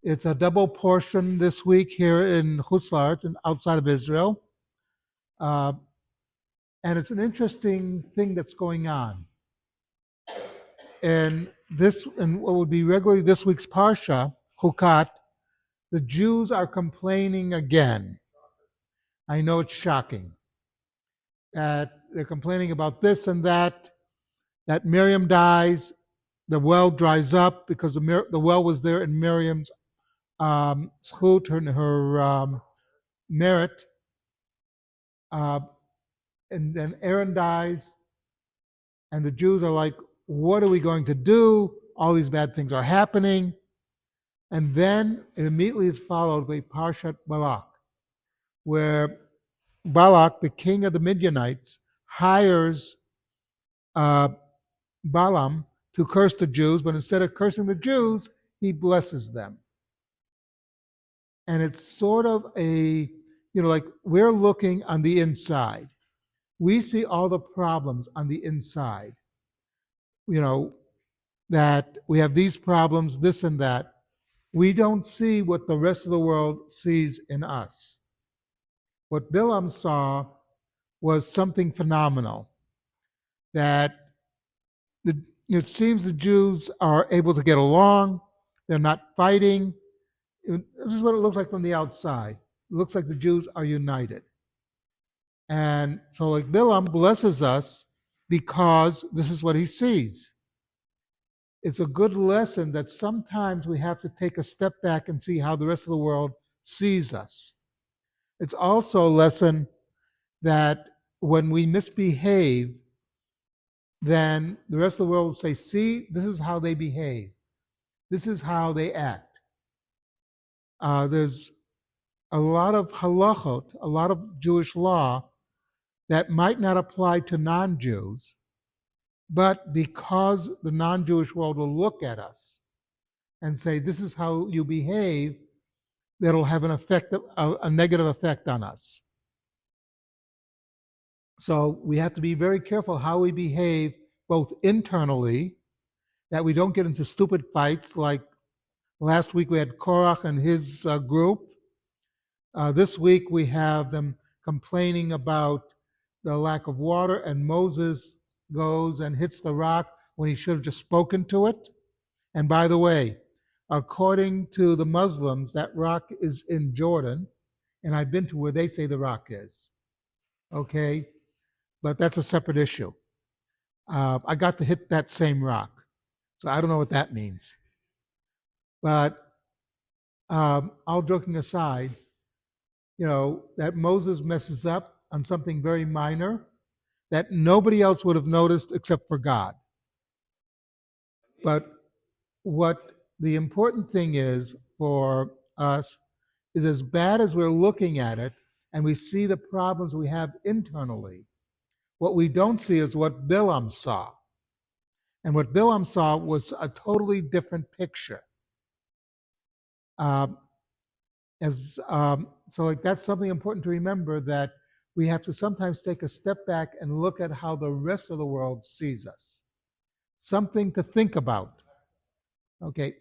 It's a double portion this week here in Chutz La'aretz and outside of Israel. Uh, and it's an interesting thing that's going on. And what would be regularly this week's Parsha, Chukat, the Jews are complaining again. I know it's shocking. That they're complaining about this and that Miriam dies, the well dries up because the well was there in Miriam's zchut, her merit, and then Aaron dies, and the Jews are like, what are we going to do? All these bad things are happening. And then it immediately is followed by Parshat Balak, where Balak, the king of the Midianites, hires Balaam to curse the Jews, but instead of cursing the Jews, he blesses them. And it's sort of like we're looking on the inside. We see all the problems on the inside. That we have these problems, this and that. We don't see what the rest of the world sees in us. What Balaam saw was something phenomenal. That it seems the Jews are able to get along. They're not fighting. This is what it looks like from the outside. It looks like the Jews are united. And so like Balaam blesses us because this is what he sees. It's a good lesson that sometimes we have to take a step back and see how the rest of the world sees us. It's also a lesson that when we misbehave, then the rest of the world will say, see, this is how they behave. This is how they act. There's a lot of halachot, a lot of Jewish law that might not apply to non-Jews, but because the non-Jewish world will look at us and say, this is how you behave, that'll have a negative effect on us. So we have to be very careful how we behave, both internally, that we don't get into stupid fights like last week we had Korach and his group. This week we have them complaining about the lack of water, and Moses goes and hits the rock when he should have just spoken to it. And by the way, according to the Muslims, that rock is in Jordan, and I've been to where they say the rock is. Okay? But that's a separate issue. I got to hit that same rock, so I don't know what that means. But all joking aside, that Moses messes up on something very minor that nobody else would have noticed except for God. But what the important thing is for us is, as bad as we're looking at it and we see the problems we have internally, what we don't see is what Balaam saw. And what Balaam saw was a totally different picture. So that's something important to remember, that we have to sometimes take a step back and look at how the rest of the world sees us. Something to think about. Okay,